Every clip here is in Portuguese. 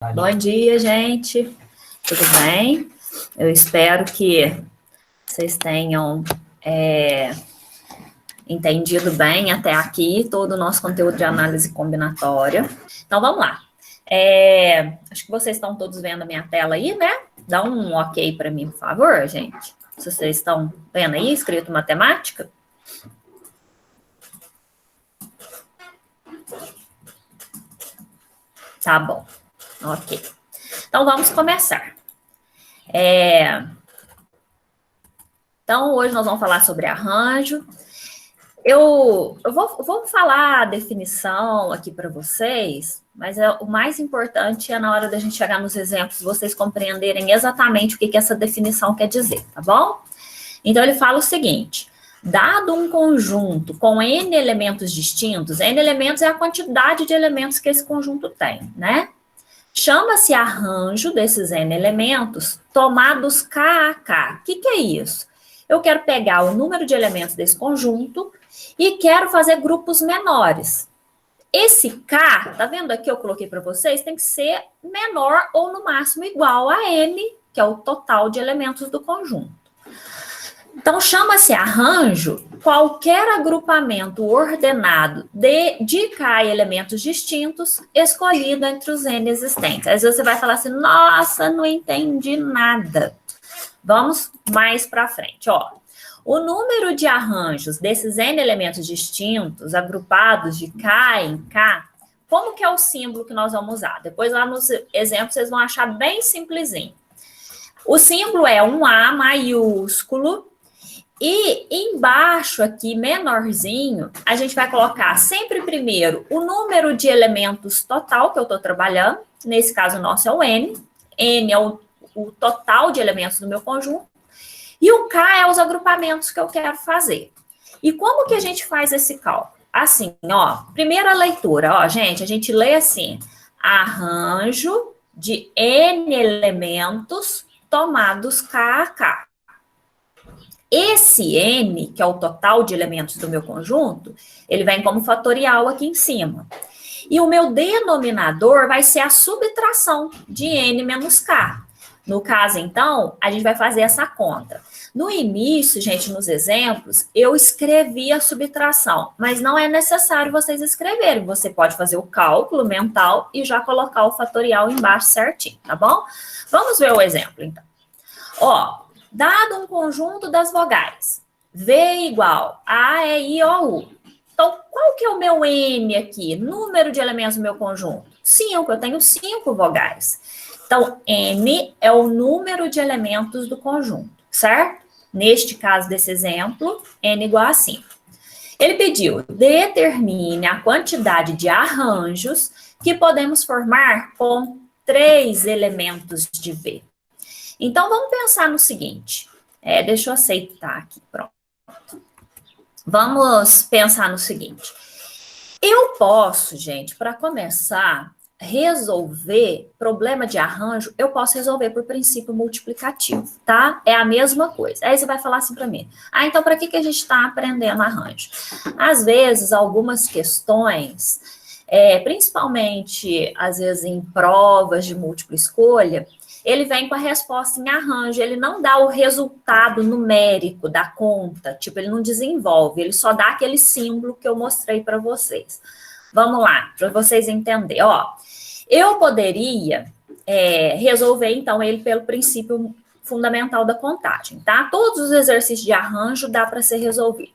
Bom dia, gente. Tudo bem? Eu espero que vocês tenham entendido bem até aqui todo o nosso conteúdo de análise combinatória. Então, vamos lá. Acho que vocês estão todos vendo a minha tela aí, né? Dá um ok para mim, por favor, gente. Se vocês estão vendo aí, escrito matemática. Tá bom. Ok. Então, vamos começar. Então, hoje nós vamos falar sobre arranjo. Eu vou falar a definição aqui para vocês, mas o mais importante é na hora da gente chegar nos exemplos, vocês compreenderem exatamente o que essa definição quer dizer, tá bom? Então, ele fala o seguinte: dado um conjunto com N elementos distintos, N elementos é a quantidade de elementos que esse conjunto tem, né? Chama-se arranjo desses N elementos tomados K a K. O que é isso? Eu quero pegar o número de elementos desse conjunto e quero fazer grupos menores. Esse K, tá vendo aqui, eu coloquei para vocês, tem que ser menor ou no máximo igual a N, que é o total de elementos do conjunto. Então, chama-se arranjo qualquer agrupamento ordenado de K elementos distintos escolhido entre os N existentes. Às vezes você vai falar assim, nossa, não entendi nada. Vamos mais para frente, ó. O número de arranjos desses N elementos distintos, agrupados de K em K, como que é o símbolo que nós vamos usar? Depois lá nos exemplos vocês vão achar bem simplesinho. O símbolo é um A maiúsculo e embaixo aqui, menorzinho, a gente vai colocar sempre primeiro o número de elementos total que eu estou trabalhando. Nesse caso, o nosso é o N. N é o total de elementos do meu conjunto. E o K é os agrupamentos que eu quero fazer. E como que a gente faz esse cálculo? Assim, ó, primeira leitura, ó, gente, a gente lê assim, arranjo de N elementos tomados K a K. Esse N, que é o total de elementos do meu conjunto, ele vem como fatorial aqui em cima. E o meu denominador vai ser a subtração de N menos K. No caso, então, a gente vai fazer essa conta. No início, gente, nos exemplos, eu escrevi a subtração, mas não é necessário vocês escreverem. Você pode fazer o cálculo mental e já colocar o fatorial embaixo certinho, tá bom? Vamos ver o exemplo, então. Ó, dado um conjunto das vogais, V igual a, E, I, O, U. Então, qual que é o meu N aqui? Número de elementos do meu conjunto? 5, eu tenho 5 vogais. Então, N é o número de elementos do conjunto, certo? Neste caso desse exemplo, N igual a 5. Ele pediu, determine a quantidade de arranjos que podemos formar com 3 elementos de V. Então, vamos pensar no seguinte. Deixa eu aceitar aqui, pronto. Vamos pensar no seguinte. Eu posso, gente, para começar, resolver problema de arranjo, eu posso resolver por princípio multiplicativo, tá? É a mesma coisa. Aí você vai falar assim para mim, então para que a gente está aprendendo arranjo? Às vezes, algumas questões, principalmente, às vezes, em provas de múltipla escolha, ele vem com a resposta em arranjo, ele não dá o resultado numérico da conta, tipo, ele não desenvolve, ele só dá aquele símbolo que eu mostrei para vocês. Vamos lá, para vocês entenderem. Ó, eu poderia resolver, então, ele pelo princípio fundamental da contagem, tá? Todos os exercícios de arranjo dá para ser resolvido.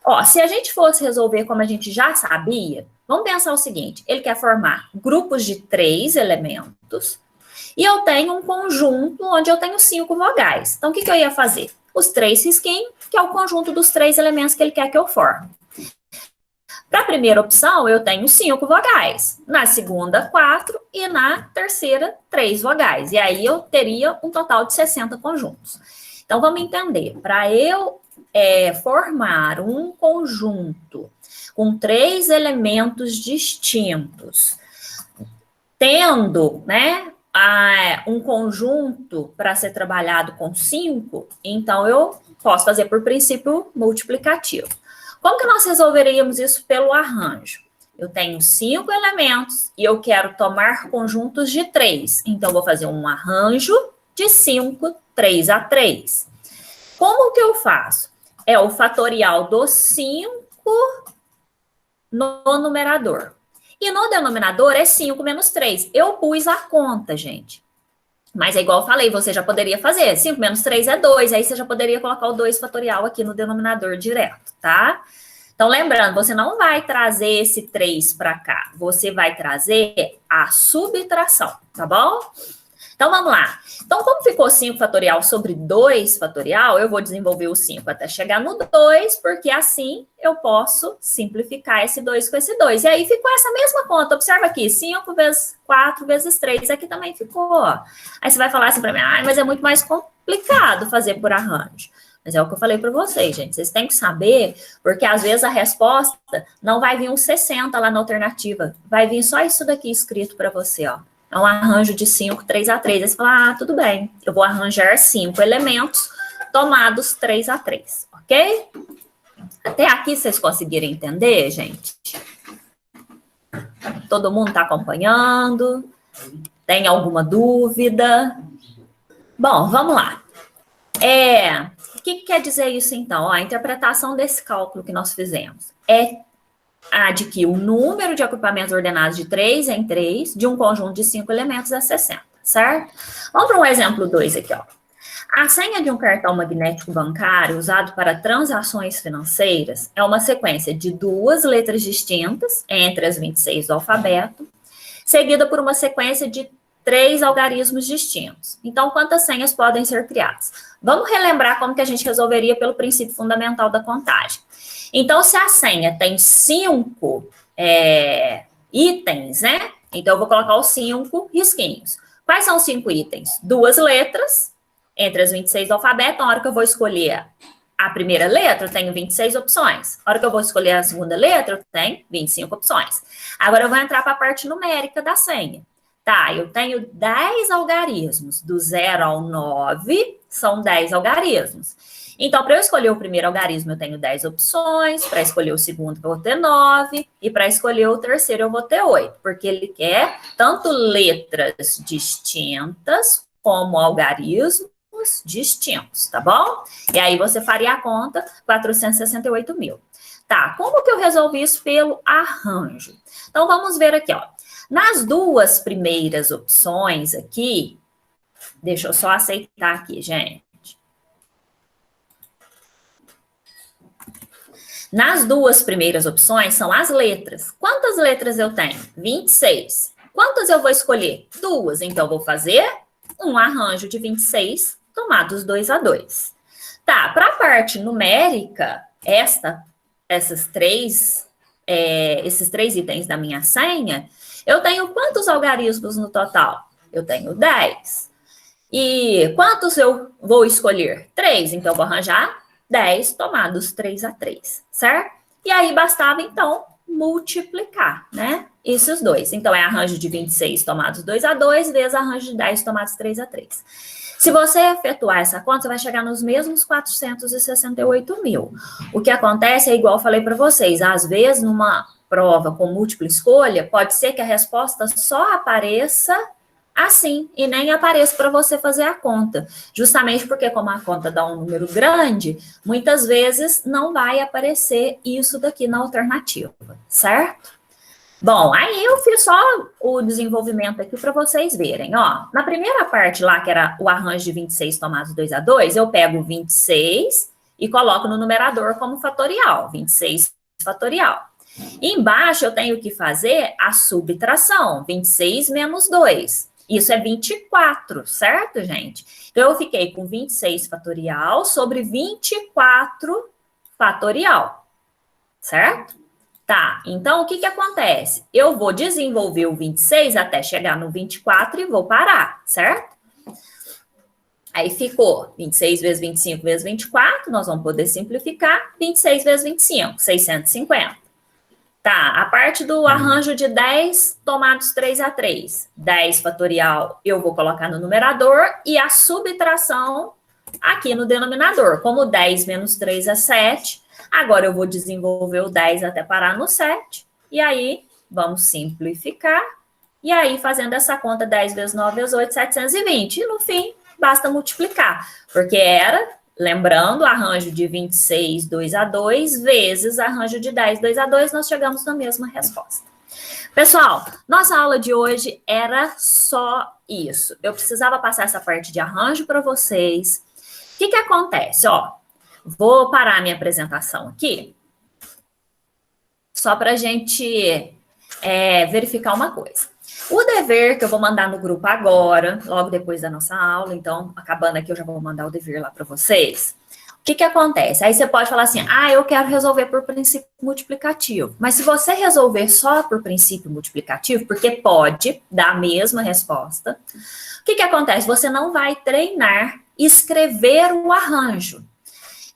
Ó, se a gente fosse resolver como a gente já sabia, vamos pensar o seguinte, ele quer formar grupos de 3 elementos, e eu tenho um conjunto onde eu tenho 5 vogais. Então, o que eu ia fazer? Os 3 risquinhos, que é o conjunto dos 3 elementos que ele quer que eu forme. Para a primeira opção, eu tenho 5 vogais. Na segunda, 4. E na terceira, 3 vogais. E aí, eu teria um total de 60 conjuntos. Então, vamos entender. Para eu formar um conjunto com 3 elementos distintos, tendo, né, um conjunto para ser trabalhado com 5, então eu posso fazer por princípio multiplicativo. Como que nós resolveríamos isso pelo arranjo? Eu tenho 5 elementos e eu quero tomar conjuntos de 3. Então, vou fazer um arranjo de 5, 3 a 3. Como que eu faço? É o fatorial do 5 no numerador. E no denominador é 5 menos 3. Eu pus a conta, gente. Mas é igual eu falei, você já poderia fazer. 5 menos 3 é 2. Aí você já poderia colocar o 2 fatorial aqui no denominador direto, tá? Então, lembrando, você não vai trazer esse 3 para cá. Você vai trazer a subtração, tá bom? Então, vamos lá. Então, como ficou 5 fatorial sobre 2 fatorial, eu vou desenvolver o 5 até chegar no 2, porque assim eu posso simplificar esse 2 com esse 2. E aí ficou essa mesma conta. Observa aqui, 5 vezes 4 vezes 3. Aqui também ficou. Aí você vai falar assim para mim, mas é muito mais complicado fazer por arranjo. Mas é o que eu falei para vocês, gente. Vocês têm que saber, porque às vezes a resposta não vai vir um 60 lá na alternativa. Vai vir só isso daqui escrito para você, ó. É um arranjo de 5, 3 a 3. Aí você fala, tudo bem. Eu vou arranjar 5 elementos tomados 3 a 3, ok? Até aqui vocês conseguiram entender, gente? Todo mundo está acompanhando? Tem alguma dúvida? Bom, vamos lá. O que quer dizer isso, então? A interpretação desse cálculo que nós fizemos é a de que o número de agrupamentos ordenados de 3 em 3 de um conjunto de 5 elementos é 60, certo? Vamos para um exemplo 2 aqui, ó. A senha de um cartão magnético bancário usado para transações financeiras é uma sequência de 2 letras distintas entre as 26 do alfabeto, seguida por uma sequência de 3 algarismos distintos. Então, quantas senhas podem ser criadas? Vamos relembrar como que a gente resolveria pelo princípio fundamental da contagem. Então, se a senha tem 5 itens, né? Então, eu vou colocar os 5 risquinhos. Quais são os 5 itens? 2 letras entre as 26 do alfabeto. Na hora que eu vou escolher a primeira letra, eu tenho 26 opções. Na hora que eu vou escolher a segunda letra, eu tenho 25 opções. Agora, eu vou entrar para a parte numérica da senha. Tá, eu tenho 10 algarismos. Do 0 ao 9, são 10 algarismos. Então, para eu escolher o primeiro algarismo, eu tenho 10 opções. Para escolher o segundo, eu vou ter 9. E para escolher o terceiro, eu vou ter 8. Porque ele quer tanto letras distintas como algarismos distintos, tá bom? E aí, você faria a conta, 468 mil. Tá, como que eu resolvi isso pelo arranjo? Então, vamos ver aqui, ó. Nas 2 primeiras opções aqui, deixa eu só aceitar aqui, gente. Nas 2 primeiras opções são as letras. Quantas letras eu tenho? 26. Quantas eu vou escolher? 2. Então, eu vou fazer um arranjo de 26 tomados 2 a 2. Tá, para a parte numérica, esses 3 itens da minha senha, eu tenho quantos algarismos no total? Eu tenho 10. E quantos eu vou escolher? 3. Então, eu vou arranjar 10 tomados 3 a 3, certo? E aí, bastava, então, multiplicar, né? Esses dois. Então, é arranjo de 26 tomados 2 a 2 vezes arranjo de 10 tomados 3 a 3. Se você efetuar essa conta, você vai chegar nos mesmos 468 mil. O que acontece é igual eu falei para vocês, às vezes, numa prova com múltipla escolha, pode ser que a resposta só apareça assim, e nem apareça para você fazer a conta. Justamente porque, como a conta dá um número grande, muitas vezes não vai aparecer isso daqui na alternativa, certo? Bom, aí eu fiz só o desenvolvimento aqui para vocês verem, ó. Na primeira parte lá, que era o arranjo de 26 tomados 2 a 2, eu pego 26 e coloco no numerador como fatorial, 26 fatorial. E embaixo eu tenho que fazer a subtração, 26 menos 2. Isso é 24, certo, gente? Então, eu fiquei com 26 fatorial sobre 24 fatorial, certo? Tá, então, o que acontece? Eu vou desenvolver o 26 até chegar no 24 e vou parar, certo? Aí ficou 26 vezes 25 vezes 24, nós vamos poder simplificar, 26 vezes 25, 650. Tá, a parte do arranjo de 10 tomados 3 a 3. 10 fatorial eu vou colocar no numerador e a subtração aqui no denominador. Como 10 menos 3 é 7, agora eu vou desenvolver o 10 até parar no 7. E aí vamos simplificar. E aí, fazendo essa conta, 10 vezes 9 vezes 8, 720. E no fim, basta multiplicar. Porque era, lembrando, arranjo de 26, 2 a 2, vezes arranjo de 10, 2 a 2, nós chegamos na mesma resposta. Pessoal, nossa aula de hoje era só isso. Eu precisava passar essa parte de arranjo para vocês. O que acontece? Ó, vou parar minha apresentação aqui, só para a gente verificar uma coisa. O dever que eu vou mandar no grupo agora, logo depois da nossa aula, então, acabando aqui, eu já vou mandar o dever lá para vocês. O que acontece? Aí você pode falar assim, eu quero resolver por princípio multiplicativo. Mas se você resolver só por princípio multiplicativo, porque pode dar a mesma resposta, o que acontece? Você não vai treinar escrever o arranjo.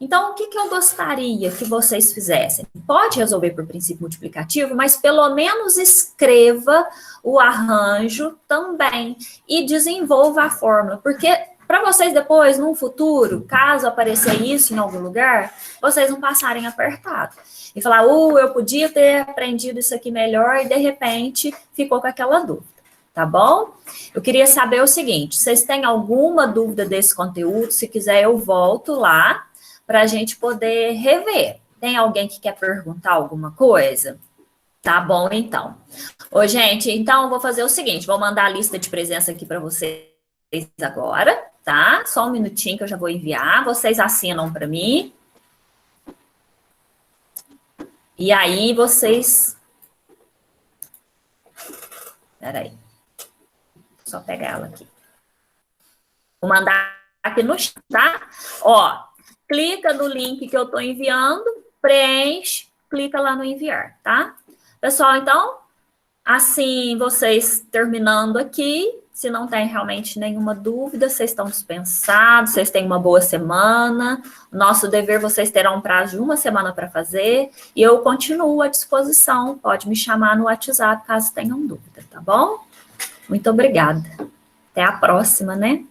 Então, o que eu gostaria que vocês fizessem? Pode resolver por princípio multiplicativo, mas pelo menos escreva o arranjo também e desenvolva a fórmula, porque para vocês depois, num futuro, caso aparecer isso em algum lugar, vocês não passarem apertado. E falar, eu podia ter aprendido isso aqui melhor e de repente ficou com aquela dúvida, tá bom? Eu queria saber o seguinte, vocês têm alguma dúvida desse conteúdo? Se quiser, eu volto lá para a gente poder rever. Tem alguém que quer perguntar alguma coisa? Tá bom, então. Ô, gente, então eu vou fazer o seguinte, vou mandar a lista de presença aqui para vocês agora, tá? Só um minutinho que eu já vou enviar, vocês assinam para mim. E aí vocês... Peraí. Só pegar ela aqui. Vou mandar aqui no chat, tá? Ó, clica no link que eu estou enviando, preenche, clica lá no enviar, tá? Pessoal, então, assim, vocês terminando aqui, se não tem realmente nenhuma dúvida, vocês estão dispensados, vocês têm uma boa semana. Nosso dever, vocês terão um prazo de 1 semana para fazer, e eu continuo à disposição, pode me chamar no WhatsApp caso tenham dúvida, tá bom? Muito obrigada. Até a próxima, né?